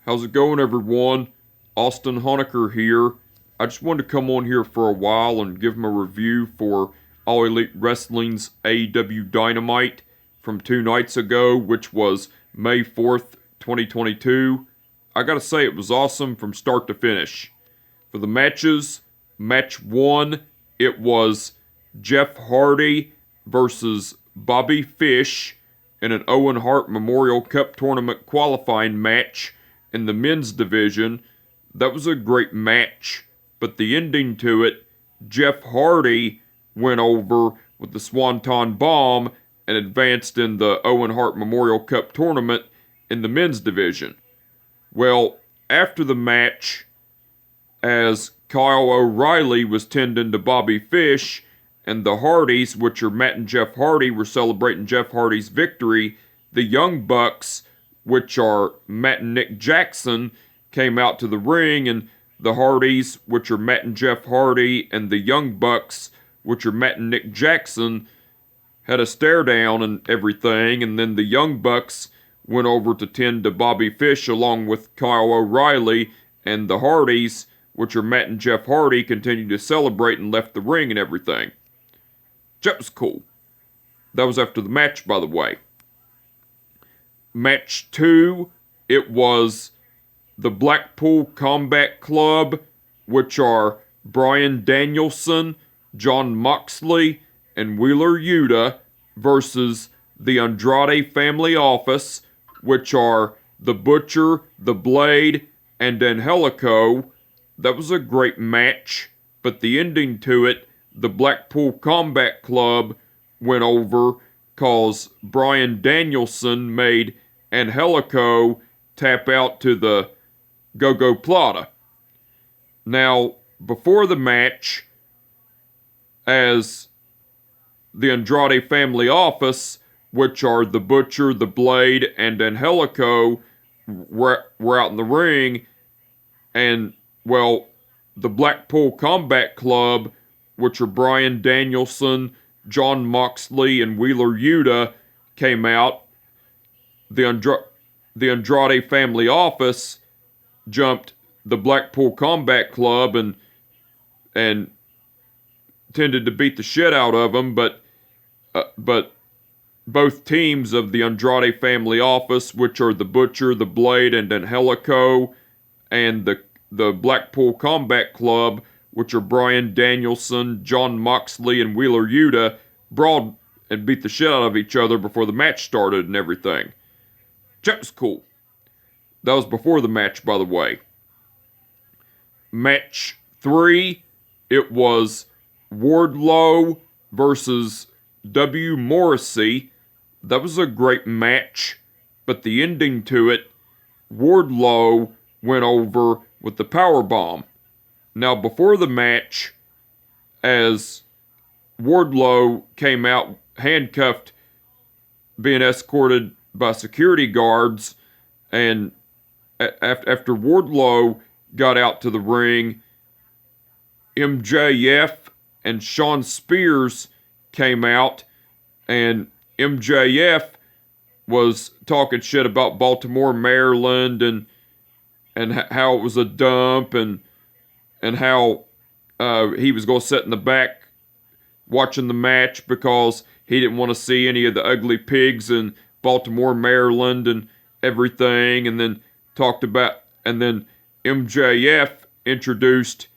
How's it going, everyone? Austin Honecker here. I just wanted to come on here for a while and give my review for All Elite Wrestling's AEW Dynamite from 2 nights ago, which was May 4th, 2022. I gotta say, it was awesome from start to finish. For the matches, match 1, it was Jeff Hardy versus Bobby Fish in an Owen Hart Memorial Cup Tournament qualifying match in the men's division. That was a great match, but the ending to it, Jeff Hardy went over with the Swanton Bomb and advanced in the Owen Hart Memorial Cup Tournament in the men's division. Well, after the match, as Kyle O'Reilly was tending to Bobby Fish, and the Hardys, which are Matt and Jeff Hardy, were celebrating Jeff Hardy's victory, the Young Bucks, which are Matt and Nick Jackson, came out to the ring, and the Hardys, which are Matt and Jeff Hardy, and the Young Bucks, which are Matt and Nick Jackson, had a stare down and everything, and then the Young Bucks went over to tend to Bobby Fish along with Kyle O'Reilly, and the Hardys, which are Matt and Jeff Hardy, continued to celebrate and left the ring and everything. That was cool. That was after the match, by the way. Match 2, it was the Blackpool Combat Club, which are Bryan Danielson, Jon Moxley, and Wheeler Yuta, versus the Andrade Family Office, which are the Butcher, the Blade, and Angelico. That was a great match, but the ending to it, the Blackpool Combat Club went over cause Bryan Danielson made Angelico tap out to the Go-Go Plata. Now, before the match, as the Andrade Family Office, which are the Butcher, the Blade, and Angelico, were out in the ring, and, well, the Blackpool Combat Club, which are Bryan Danielson, Jon Moxley, and Wheeler Yuta, came out. The Andrade Family Office jumped the Blackpool Combat Club and tended to beat the shit out of them, but both teams of the Andrade Family Office, which are the Butcher, the Blade, and Angelico, and the Blackpool Combat Club, which are Bryan Danielson, Jon Moxley, and Wheeler Yuta, brawled and beat the shit out of each other before the match started and everything. That was cool. That was before the match, by the way. Match 3, it was Wardlow versus W. Morrissey. That was a great match, but the ending to it, Wardlow went over with the powerbomb. Now, before the match, as Wardlow came out handcuffed, being escorted by security guards, and after Wardlow got out to the ring, MJF and Shawn Spears came out, and MJF was talking shit about Baltimore, Maryland, and how it was a dump, and how he was going to sit in the back watching the match because he didn't want to see any of the ugly pigs in Baltimore, Maryland, and everything, and then MJF introduced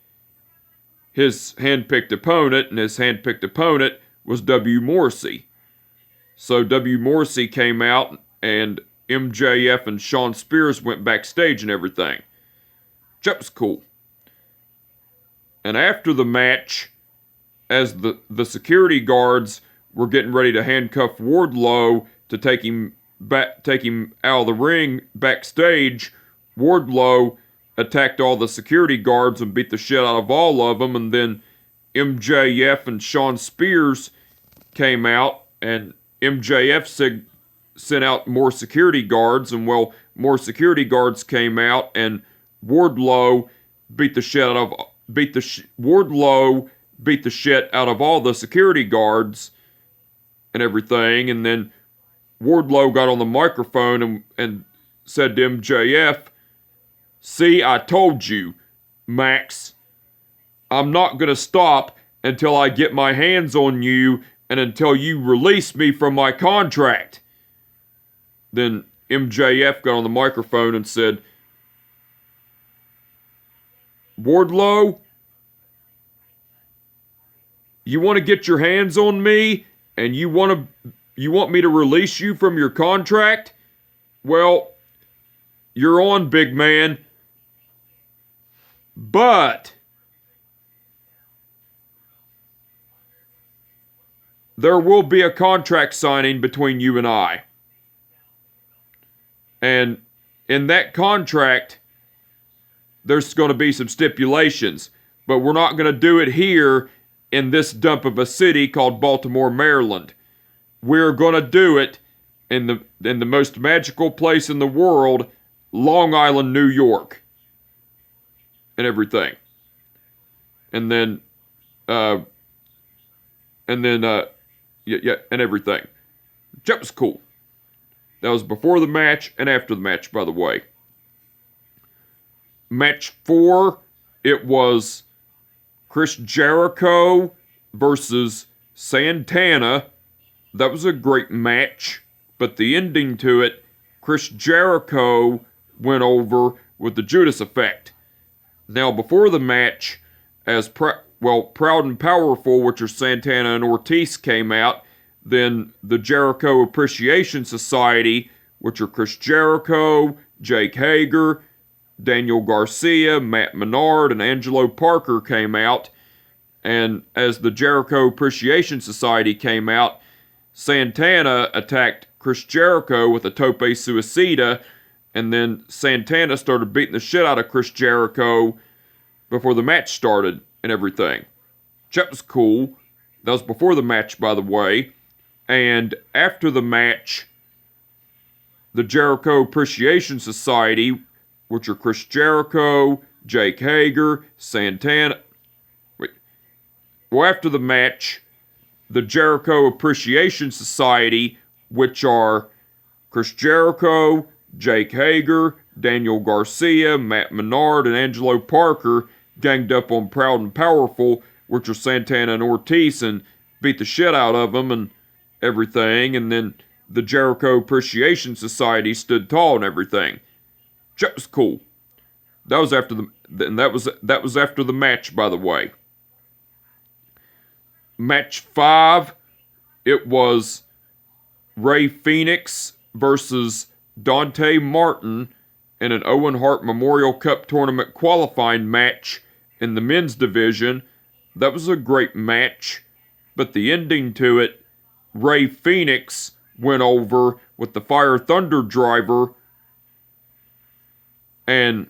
his handpicked opponent, and his handpicked opponent was W. Morrissey. So W. Morrissey came out, and MJF and Shawn Spears went backstage and everything. That was cool. And after the match, as the security guards were getting ready to handcuff Wardlow to take him out of the ring backstage, Wardlow attacked all the security guards and beat the shit out of all of them, and then MJF and Shawn Spears came out, and MJF sent out more security guards, and well, more security guards came out, and Wardlow beat the shit out of all the security guards and everything, and then Wardlow got on the microphone and said to MJF, See, I told you, Max. I'm not gonna stop until I get my hands on you and until you release me from my contract. Then MJF got on the microphone and said, Wardlow, you want to get your hands on me and you want me to release you from your contract? Well, you're on, big man. But there will be a contract signing between you and I. And in that contract, there's going to be some stipulations. But we're not going to do it here in this dump of a city called Baltimore, Maryland. We're going to do it in the most magical place in the world, Long Island, New York. And everything. And then and everything. That was cool. That was before the match and after the match, by the way. Match 4, it was Chris Jericho versus Santana. That was a great match, but the ending to it, Chris Jericho went over with the Judas Effect. Now, before the match, as Proud and Powerful, which are Santana and Ortiz, came out, then the Jericho Appreciation Society, which are Chris Jericho, Jake Hager, Daniel Garcia, Matt Menard, and Angelo Parker came out. And as the Jericho Appreciation Society came out, Santana attacked Chris Jericho with a tope suicida, and then Santana started beating the shit out of Chris Jericho before the match started and everything. That was cool. That was before the match, by the way. And after the match, the Jericho Appreciation Society, which are Chris Jericho, Jake Hager, Santana. After the match, the Jericho Appreciation Society, which are Chris Jericho, Jake Hager, Daniel Garcia, Matt Menard, and Angelo Parker, ganged up on Proud and Powerful, which are Santana and Ortiz, and beat the shit out of them and everything. And then the Jericho Appreciation Society stood tall and everything. That was cool. That was after that was after the match, by the way. Match 5, it was Rey Fenix versus Dante Martin in an Owen Hart Memorial Cup Tournament qualifying match in the men's division. That was a great match, but the ending to it, Rey Fenix went over with the Fire Thunder Driver and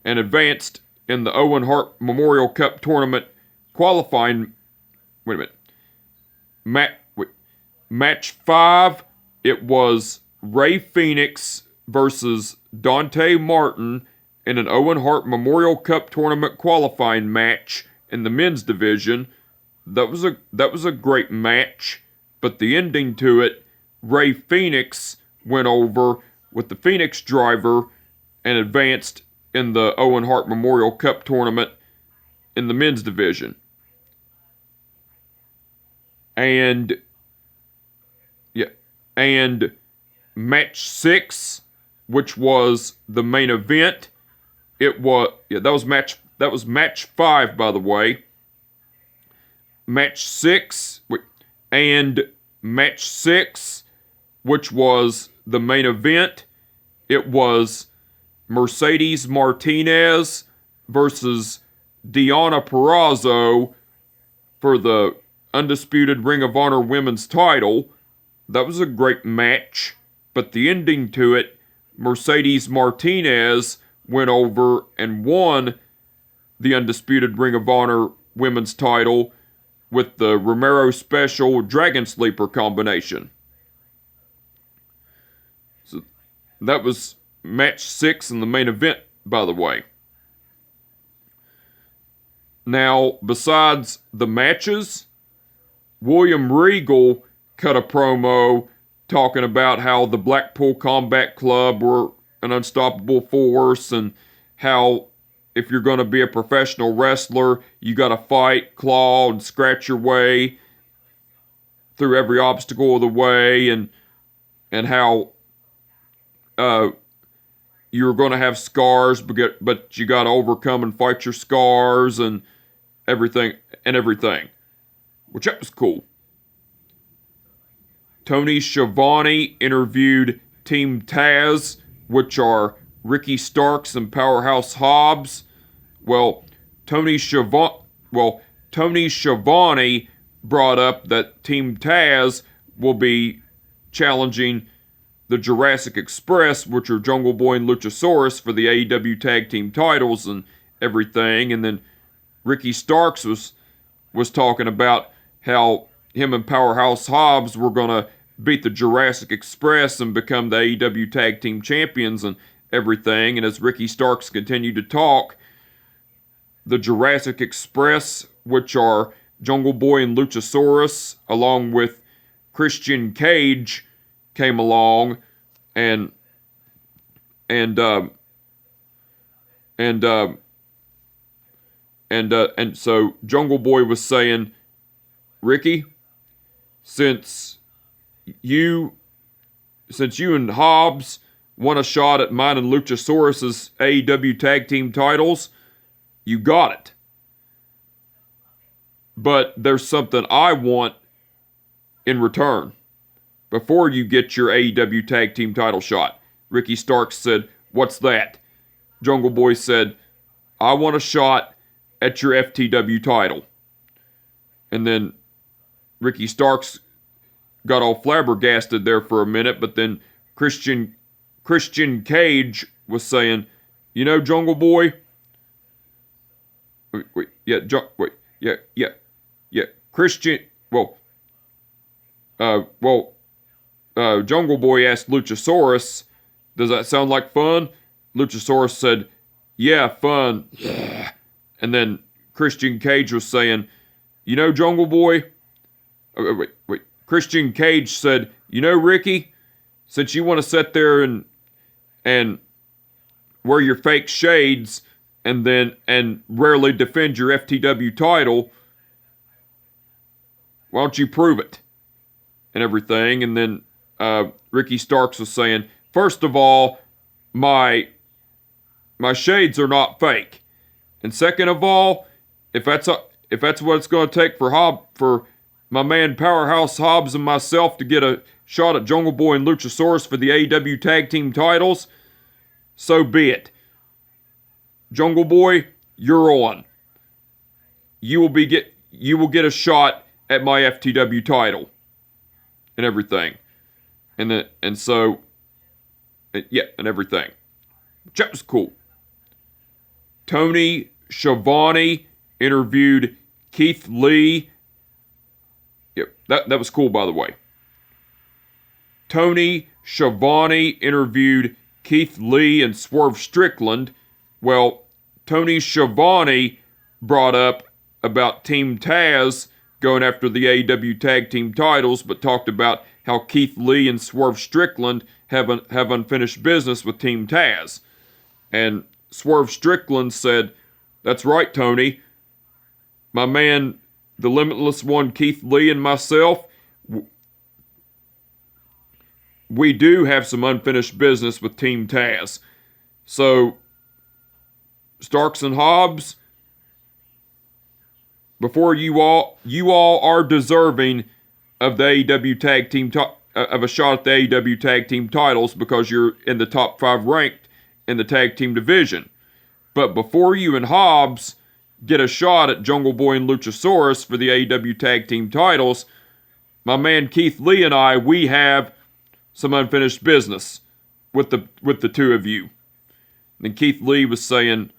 advanced in the Owen Hart Memorial Cup Tournament qualifying. Wait a minute. Match 5, it was Rey Fenix versus Dante Martin in an Owen Hart Memorial Cup Tournament qualifying match in the men's division. That was a great match, but the ending to it, Rey Fenix went over with the Phoenix Driver and advanced in the Owen Hart Memorial Cup Tournament in the men's division. And match 6, which was the main event, that was match 5, by the way. Match 6, which was the main event, it was Mercedes Martinez versus Deonna Purrazzo for the undisputed Ring of Honor Women's title. That was a great match, but the ending to it, Mercedes Martinez went over and won the undisputed Ring of Honor Women's title with the Romero Special Dragon Sleeper combination. So that was match 6 in the main event, by the way. Now, besides the matches, William Regal cut a promo talking about how the Blackpool Combat Club were an unstoppable force and how if you're going to be a professional wrestler, you got to fight, claw, and scratch your way through every obstacle of the way, and how you're going to have scars, but you got to overcome and fight your scars and everything, which that was cool. Tony Schiavone interviewed Team Taz, which are Ricky Starks and Powerhouse Hobbs. Well, Tony Schiavone brought up that Team Taz will be challenging the Jurassic Express, which are Jungle Boy and Luchasaurus, for the AEW Tag Team titles and everything. And then Ricky Starks was talking about how him and Powerhouse Hobbs were going to beat the Jurassic Express and become the AEW Tag Team Champions and everything. And as Ricky Starks continued to talk, the Jurassic Express, which are Jungle Boy and Luchasaurus, along with Christian Cage, came along and so Jungle Boy was saying, Ricky, since you and Hobbs won a shot at mine and Luchasaurus's AEW Tag Team titles, you got it. But there's something I want in return before you get your AEW Tag Team title shot. Ricky Starks said, what's that? Jungle Boy said, I want a shot at your FTW title. And then Ricky Starks got all flabbergasted there for a minute, but then Christian Cage was saying, you know, Jungle Boy, Christian, Jungle Boy asked Luchasaurus, does that sound like fun? Luchasaurus said, yeah, fun. Yeah. And then Christian Cage was saying, you know, Jungle Boy, Christian Cage said, you know, Ricky, since you want to sit there and wear your fake shades and rarely defend your FTW title, why don't you prove it? And everything. And then Ricky Starks was saying, first of all, my shades are not fake. And second of all, if that's what it's going to take for my man Powerhouse Hobbs and myself to get a shot at Jungle Boy and Luchasaurus for the AEW Tag Team titles, so be it. Jungle Boy, you're on. You will get a shot at my FTW title and everything. And everything. That was cool. Tony Schiavone interviewed Keith Lee. Yep, that was cool, by the way. Tony Schiavone interviewed Keith Lee and Swerve Strickland. Well, Tony Schiavone brought up about Team Taz going after the AEW Tag Team titles, but talked about how Keith Lee and Swerve Strickland have unfinished business with Team Taz. And Swerve Strickland said, that's right, Tony. My man, the Limitless One, Keith Lee, and myself, we do have some unfinished business with Team Taz. So, Starks and Hobbs, before you all are deserving of the AEW Tag Team of a shot at the AEW Tag Team titles because you're in the top 5 ranked in the Tag Team division. But before you and Hobbs get a shot at Jungle Boy and Luchasaurus for the AEW Tag Team titles, my man Keith Lee and I, we have some unfinished business with the two of you. And Keith Lee was saying,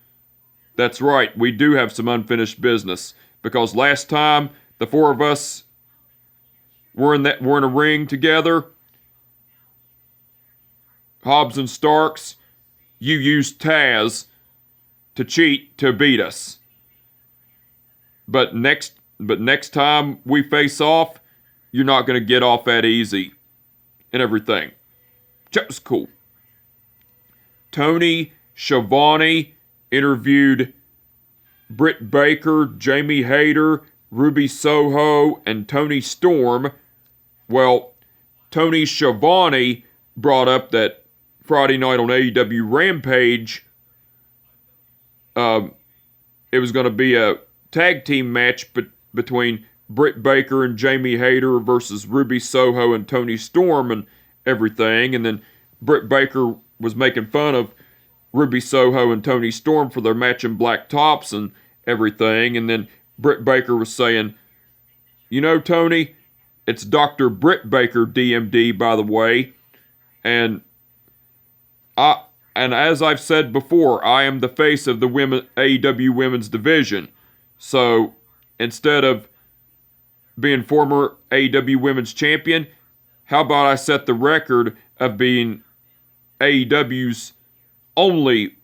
that's right, we do have some unfinished business. Because last time the four of us were in a ring together, Hobbs and Starks, you used Taz to cheat to beat us. But next but next time we face off, you're not going to get off that easy and everything. Just cool. Tony Schiavone interviewed Britt Baker, Jamie Hayter, Ruby Soho, and Tony Storm. Well, Tony Schiavone brought up that Friday night on AEW Rampage, it was going to be a tag team match between Britt Baker and Jamie Hayter versus Ruby Soho and Tony Storm and everything. And then Britt Baker was making fun of Ruby Soho and Tony Storm for their matching black tops and everything. And then Britt Baker was saying, you know, Tony, it's Dr. Britt Baker, DMD, by the way. And as I've said before, I am the face of the AEW women's division. So instead of being former AEW women's champion, how about I set the record of being AEW's only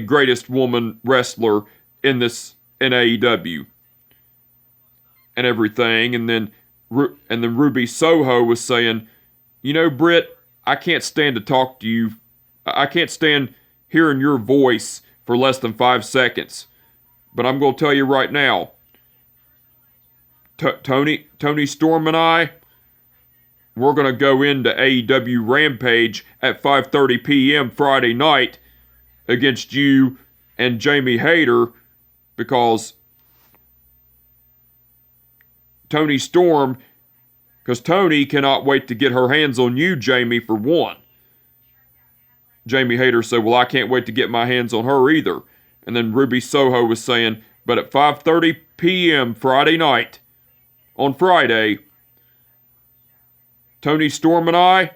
greatest woman wrestler in AEW and everything. And then Ruby Soho was saying, you know, Britt, I can't stand to talk to you. I can't stand hearing your voice for less than 5 seconds. But I'm going to tell you right now, Tony Storm and I, we're going to go into AEW Rampage at 5:30 p.m. Friday night against you and Jamie Hayter, because Tony Storm, because Tony cannot wait to get her hands on you, Jamie, for one. Jamie Hayter said, well, I can't wait to get my hands on her either. And then Ruby Soho was saying, but at 5:30 p.m. Friday night, on Friday, Tony Storm and I,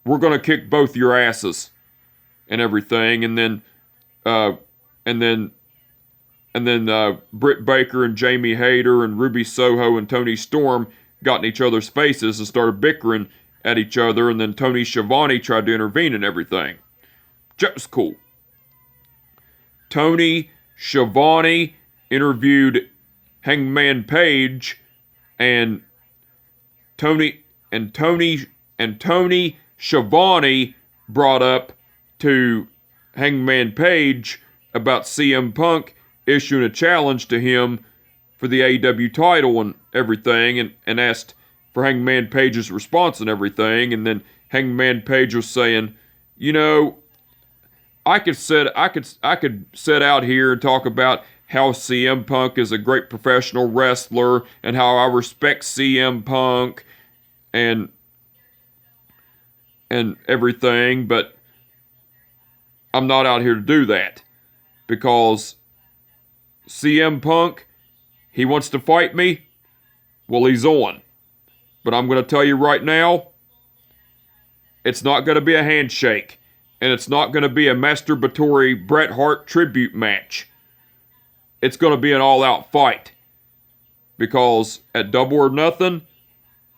we're going to kick both your asses and everything. And then Britt Baker and Jamie Hayter and Ruby Soho and Tony Storm got in each other's faces and started bickering at each other. And then Tony Schiavone tried to intervene and everything. Just cool. Tony Schiavone interviewed Hangman Page, and Tony Schiavone brought up to Hangman Page about CM Punk issuing a challenge to him for the AEW title and everything, and asked for Hangman Page's response and everything. And then Hangman Page was saying, you know, I could sit out here and talk about how CM Punk is a great professional wrestler and how I respect CM Punk and everything, but I'm not out here to do that, because CM Punk, he wants to fight me, well, he's on. But I'm going to tell you right now, it's not going to be a handshake, and it's not going to be a masturbatory Bret Hart tribute match. It's going to be an all-out fight, because at Double or Nothing,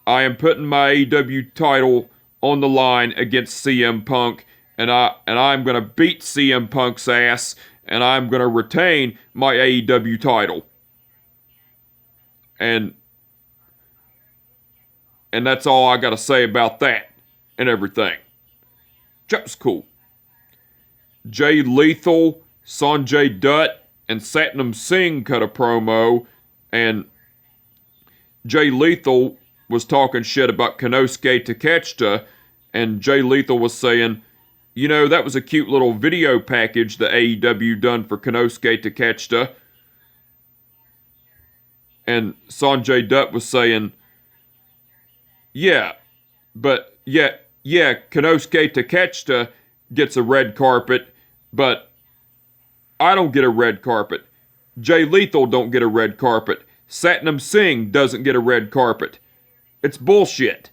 I am putting my AEW title on the line against CM Punk, and I'm going to beat CM Punk's ass, and I'm going to retain my AEW title. And that's all I got to say about that and everything. Just cool. Jay Lethal, Sanjay Dutt, and Satnam Singh cut a promo, and Jay Lethal was talking shit about Konosuke Takeshita, and Jay Lethal was saying, you know, that was a cute little video package that AEW done for Konosuke Takeshita. And Sanjay Dutt was saying, yeah, Konosuke Takeshita gets a red carpet, but I don't get a red carpet. Jay Lethal don't get a red carpet. Satnam Singh doesn't get a red carpet. It's bullshit.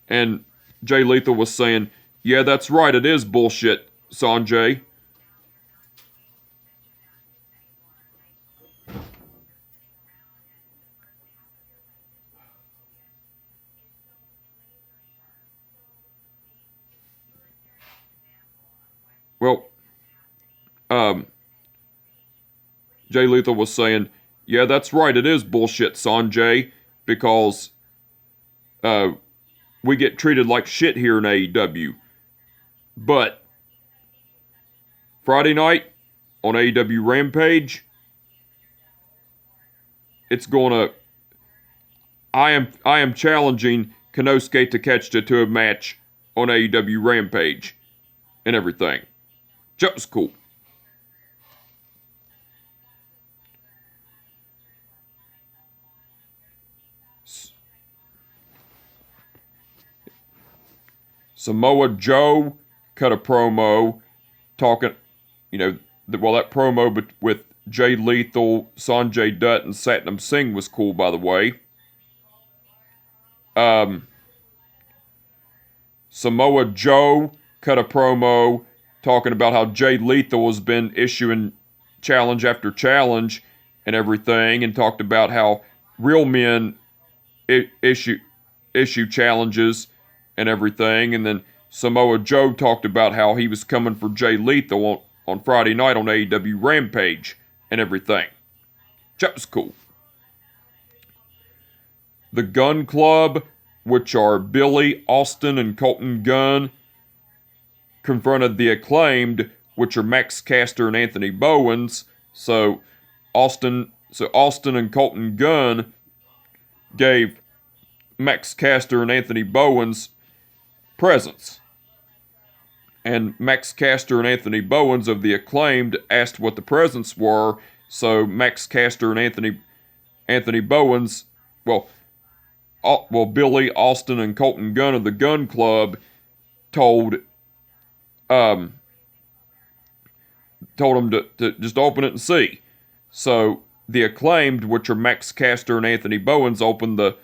And Jay Lethal was saying, yeah, that's right, it is bullshit, Sanjay. Well, Jay Lethal was saying, yeah, that's right, it is bullshit, Sanjay, because we get treated like shit here in AEW. But Friday night on AEW Rampage, it's gonna. I am challenging Konosuke Takeshita to a match on AEW Rampage and everything. Just cool. Samoa Joe cut a promo talking, that promo with Jay Lethal, Sanjay Dutt, and Satnam Singh was cool, by the way. Samoa Joe cut a promo talking about how Jay Lethal has been issuing challenge after challenge and everything, and talked about how real men issue challenges and everything. And then Samoa Joe talked about how he was coming for Jay Lethal on Friday night on AEW Rampage and everything. That was cool. The Gun Club, which are Billy, Austin, and Colton Gunn, confronted the Acclaimed, which are Max Caster and Anthony Bowens. So Austin and Colton Gunn gave Max Caster and Anthony Bowens presents. And Max Caster and Anthony Bowens of the Acclaimed asked what the presents were. So Max Caster and Anthony Bowens, Billy, Austin, and Colton Gunn of the Gun Club told him to just open it and see. So the Acclaimed, which are Max Caster and Anthony Bowens, opened the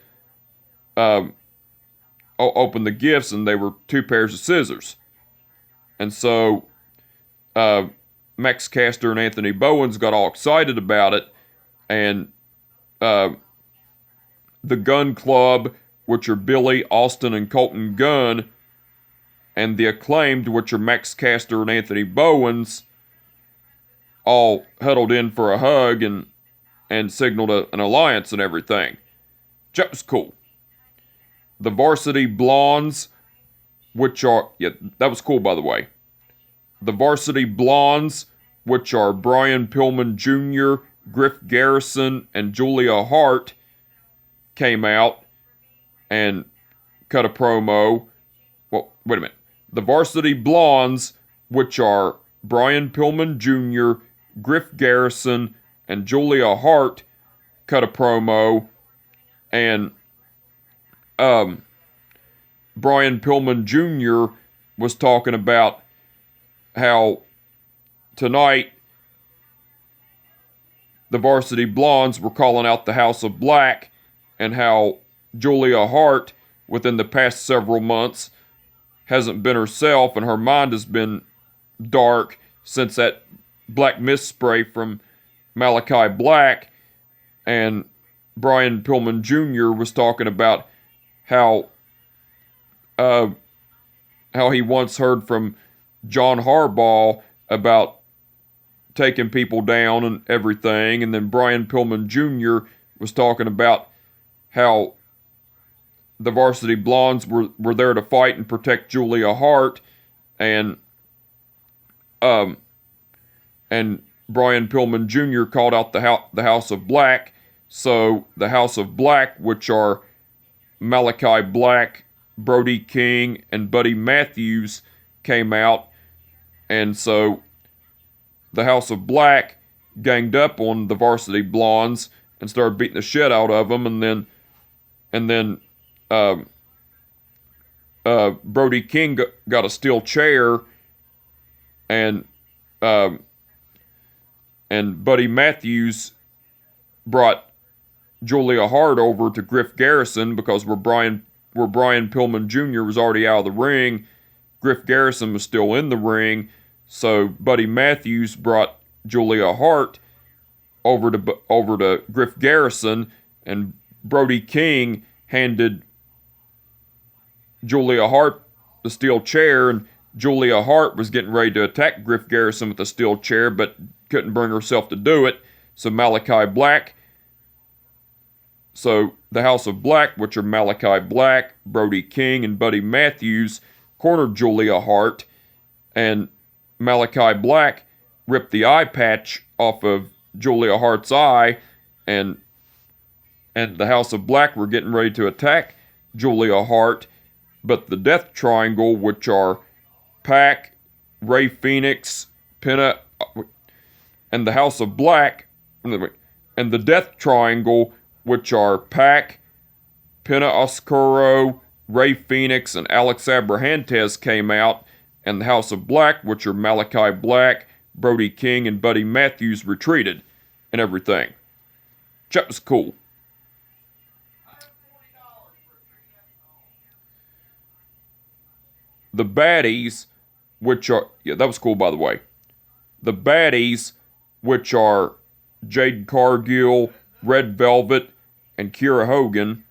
gifts, and they were 2 pairs of scissors. And so Max Caster and Anthony Bowens got all excited about it, and the Gun Club, which are Billy, Austin, and Colton Gunn, and the Acclaimed, which are Max Caster and Anthony Bowens, all huddled in for a hug and signaled an alliance and everything. That was cool. The Varsity Blondes, which are... Yeah, that was cool, by the way. The Varsity Blondes, which are Brian Pillman Jr., Griff Garrison, and Julia Hart, came out and cut a promo. Well, wait a minute. The Varsity Blondes, which are Brian Pillman Jr., Griff Garrison, and Julia Hart, cut a promo, and Brian Pillman Jr. was talking about how tonight the Varsity Blondes were calling out the House of Black, and how Julia Hart, within the past several months, hasn't been herself, and her mind has been dark since that black mist spray from Malachi Black. And Brian Pillman Jr. was talking about how he once heard from John Harbaugh about taking people down and everything. And then Brian Pillman Jr. was talking about how the Varsity Blondes were there to fight and protect Julia Hart, and Brian Pillman Jr. called out the House of Black. So the House of Black, which are Malachi Black, Brody King, and Buddy Matthews, came out, and so the House of Black ganged up on the Varsity Blondes and started beating the shit out of them, and then Brody King got a steel chair, and Buddy Matthews brought Julia Hart over to Griff Garrison, because where Brian Pillman Jr. was already out of the ring, Griff Garrison was still in the ring. So Buddy Matthews brought Julia Hart over to Griff Garrison, and Brody King handed Julia Hart the steel chair, and Julia Hart was getting ready to attack Griff Garrison with the steel chair, but couldn't bring herself to do it. So the House of Black, which are Malachi Black, Brody King, and Buddy Matthews, cornered Julia Hart, and Malachi Black ripped the eye patch off of Julia Hart's eye, and the House of Black were getting ready to attack Julia Hart, but the Death Triangle, which are Pac, Ray Phoenix, Penta, and the House of Black, and the Death Triangle, which are Pac, Penta Oscuro, Ray Phoenix, and Alex Abrahantes came out, and the House of Black, which are Malachi Black, Brody King, and Buddy Matthews, retreated and everything. That was cool. The baddies, which are... Yeah, that was cool, by the way. The baddies, which are Jade Cargill, Red Velvet, and Kiera Hogan.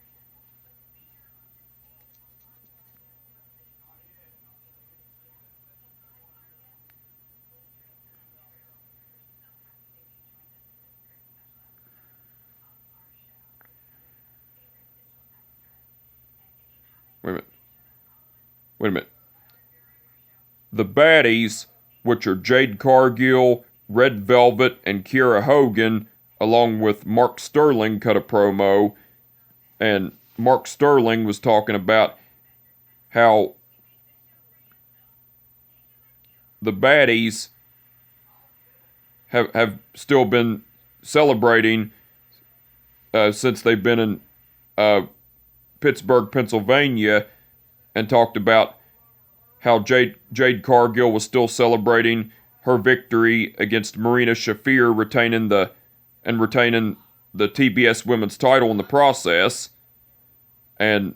Wait a minute. The baddies, which are Jade Cargill, Red Velvet, and Kiera Hogan, along with Mark Sterling, cut a promo, and Mark Sterling was talking about how the baddies have still been celebrating since they've been in Pittsburgh, Pennsylvania, and talked about how Jade Cargill was still celebrating her victory against Marina Shafir, retaining the TBS Women's title in the process. And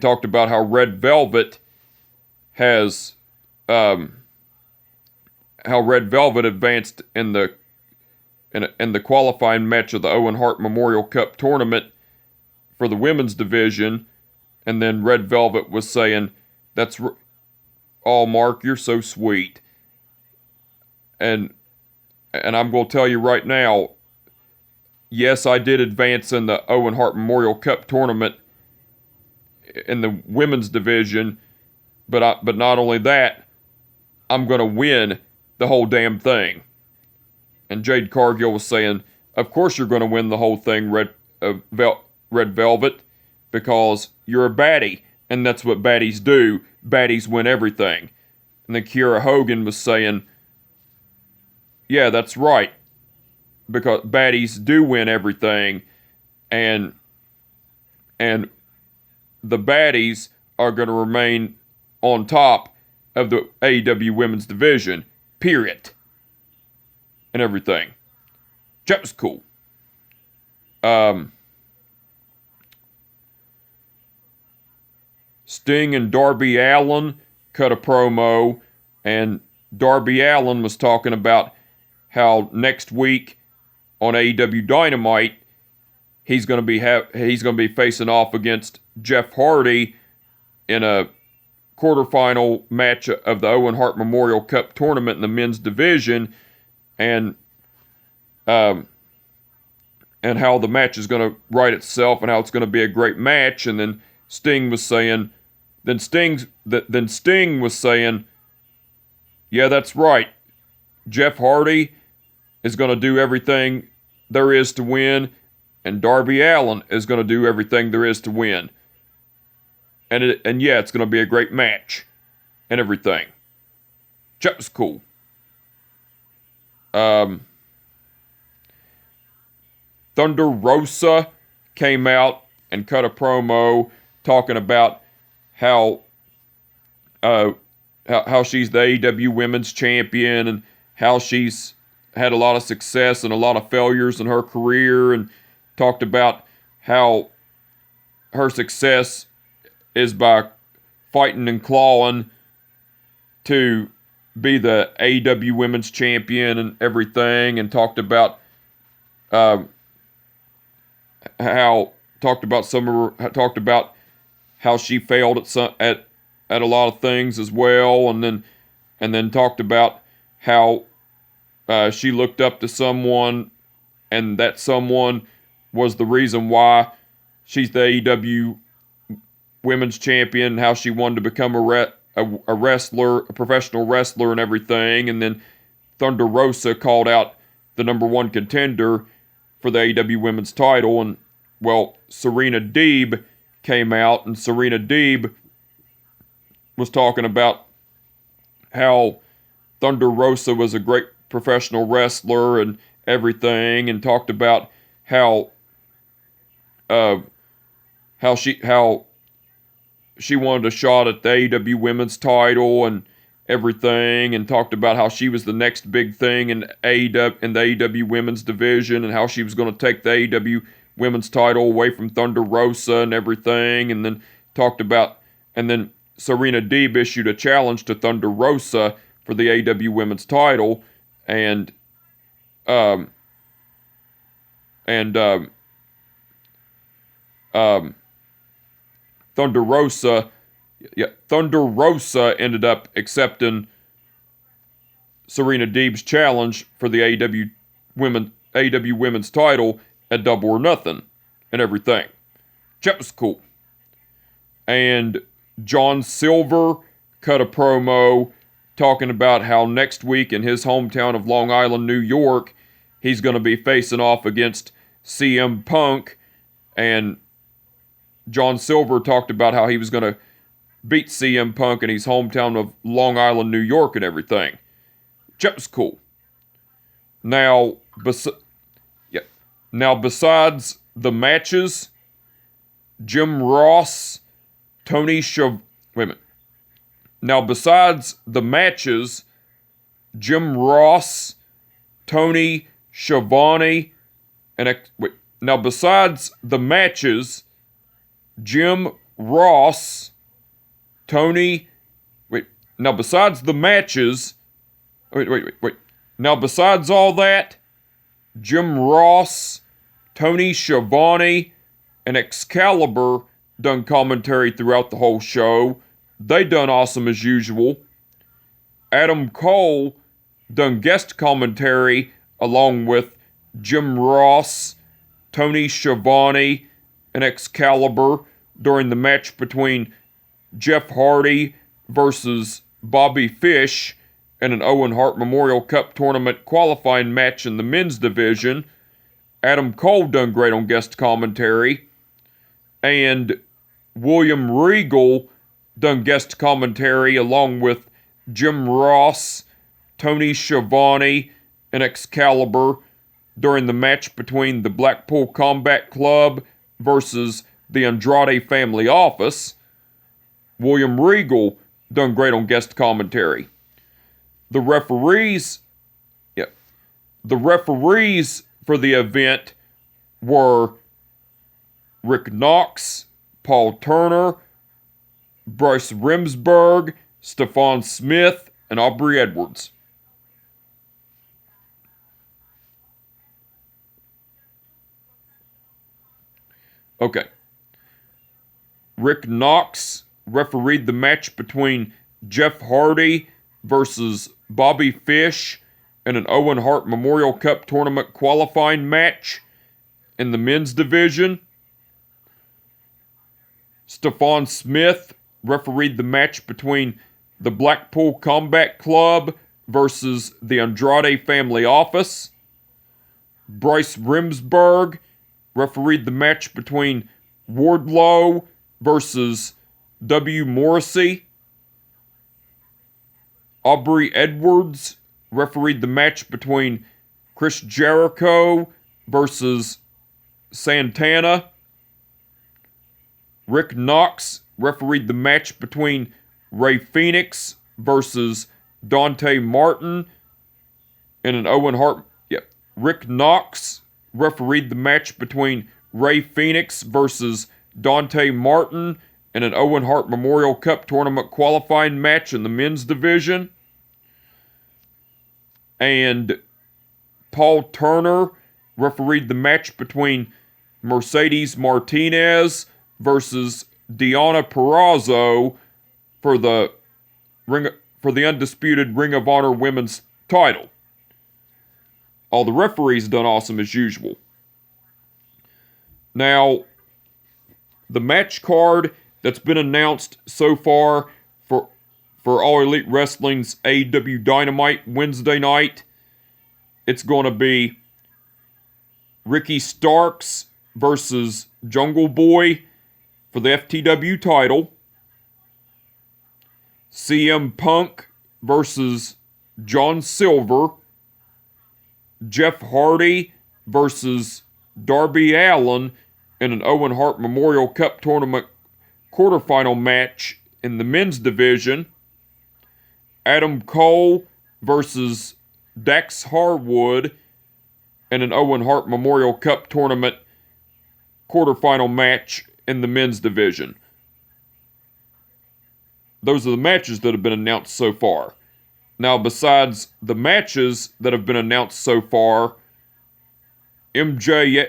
talked about how Red Velvet advanced in the qualifying match of the Owen Hart Memorial Cup tournament for the women's division, and then Red Velvet was saying, "Oh, Mark, you're so sweet," and I'm going to tell you right now, yes, I did advance in the Owen Hart Memorial Cup tournament in the women's division, but not only that, I'm going to win the whole damn thing. And Jade Cargill was saying, "Of course you're going to win the whole thing, Red Velvet, because you're a baddie, and that's what baddies do. Baddies win everything." And then Kiera Hogan was saying, "Yeah, that's right, because baddies do win everything, and the baddies are going to remain on top of the AEW Women's Division, period." And everything. That was cool. Sting and Darby Allin cut a promo, and Darby Allin was talking about how next week on AEW Dynamite he's going to be facing off against Jeff Hardy in a quarterfinal match of the Owen Hart Memorial Cup tournament in the men's division, and how the match is going to write itself and how it's going to be a great match. And then Sting was saying, "Yeah, that's right. Jeff Hardy is going to do everything there is to win, and Darby Allin is going to do everything there is to win. And yeah, it's going to be a great match and everything." That was cool. Thunder Rosa came out and cut a promo talking about how she's the AEW Women's Champion, and how she's had a lot of success and a lot of failures in her career, and talked about how her success is by fighting and clawing to be the AEW Women's Champion and everything, and talked about uh, talked about how she failed at a lot of things as well, and then talked about how she looked up to someone, and that someone was the reason why she's the AEW Women's Champion, how she wanted to become a wrestler, a professional wrestler, and everything. And then Thunder Rosa called out the number one contender for the AEW Women's title, and well, Serena Deeb came out, and Serena Deeb was talking about how Thunder Rosa was a great professional wrestler and everything, and talked about how she wanted a shot at the AEW Women's title and everything, and talked about how she was the next big thing in the AEW Women's division, and how she was going to take the AEW Women's title away from Thunder Rosa and everything, and then Serena Deeb issued a challenge to Thunder Rosa for the AEW Women's title, and Thunder Rosa ended up accepting Serena Deeb's challenge for the AEW Women's title at Double or Nothing and everything. That was cool. And John Silver cut a promo talking about how next week in his hometown of Long Island, New York, he's going to be facing off against CM Punk, and John Silver talked about how he was going to beat CM Punk in his hometown of Long Island, New York, and everything. That was cool. Now, besides the matches, Jim Ross, Tony Schiavone. Wait a minute. Now, besides the matches, Jim Ross, Tony Schiavone, Now, besides the matches, Jim Ross, Tony. Now, besides the matches. Now, besides all that, Jim Ross, Tony Schiavone, and Excalibur done commentary throughout the whole show. They done awesome as usual. Adam Cole done guest commentary along with Jim Ross, Tony Schiavone, and Excalibur during the match between Jeff Hardy versus Bobby Fish in an Owen Hart Memorial Cup Tournament qualifying match in the men's division. Adam Cole done great on guest commentary. And William Regal done guest commentary along with Jim Ross, Tony Schiavone, and Excalibur during the match between the Blackpool Combat Club versus the Andrade Family Office. William Regal done great on guest commentary. The referees for the event were Rick Knox, Paul Turner, Bryce Remsburg, Stephon Smith, and Aubrey Edwards. Okay. Rick Knox refereed the match between Jeff Hardy versus Bobby Fish in an Owen Hart Memorial Cup Tournament qualifying match in the men's division. Stephon Smith refereed the match between the Blackpool Combat Club versus the Andrade Family Office. Bryce Remsburg refereed the match between Wardlow versus W. Morrissey. Aubrey Edwards refereed the match between Chris Jericho versus Santana. Rick Knox refereed the match between Ray Phoenix versus Dante Martin in an Owen Hart. Rick Knox refereed the match between Ray Phoenix versus Dante Martin in an Owen Hart Memorial Cup Tournament qualifying match in the men's division. And Paul Turner refereed the match between Mercedes Martinez versus Deonna Purrazzo for the undisputed Ring of Honor Women's title. All the referees done awesome as usual. Now, the match card that's been announced so far for All Elite Wrestling's AEW Dynamite Wednesday night, it's going to be Ricky Starks versus Jungle Boy for the FTW title, CM Punk versus John Silver, Jeff Hardy versus Darby Allin in an Owen Hart Memorial Cup Tournament quarterfinal match in the men's division, Adam Cole versus Dax Harwood in an Owen Hart Memorial Cup Tournament quarterfinal match in the men's division. Those are the matches that have been announced so far. Now, besides the matches that have been announced so far, MJF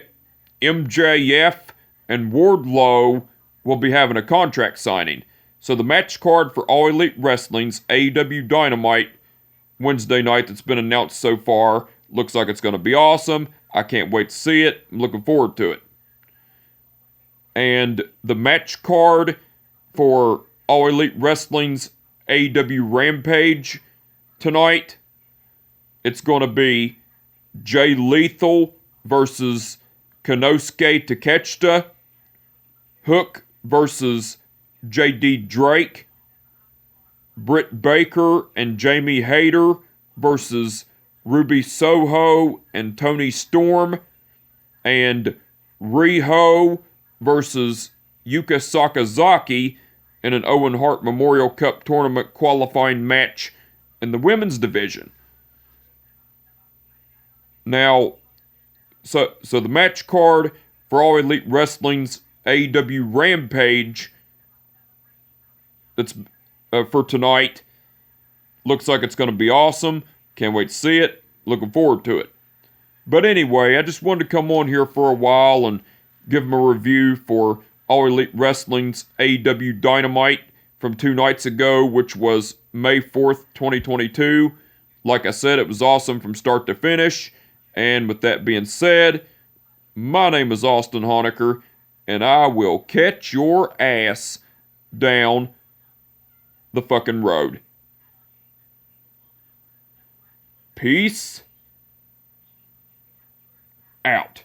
and Wardlow will be having a contract signing. So the match card for All Elite Wrestling's AEW Dynamite Wednesday night that's been announced so far looks like it's going to be awesome. I can't wait to see it. I'm looking forward to it. And the match card for All Elite Wrestling's AEW Rampage tonight, it's going to be Jay Lethal versus Konosuke Takeshita, Hook versus J.D. Drake, Britt Baker and Jamie Hayter versus Ruby Soho and Tony Storm, and Riho versus Yuka Sakazaki in an Owen Hart Memorial Cup Tournament qualifying match in the women's division. Now, so the match card for All Elite Wrestling's AEW Rampage that's for tonight looks like it's going to be awesome. Can't wait to see it. Looking forward to it. But anyway, I just wanted to come on here for a while and give them a review for All Elite Wrestling's AEW Dynamite from 2 nights ago, which was May 4th, 2022. Like I said, it was awesome from start to finish. And with that being said, my name is Austin Honecker, and I will catch your ass down the fucking road. Peace out.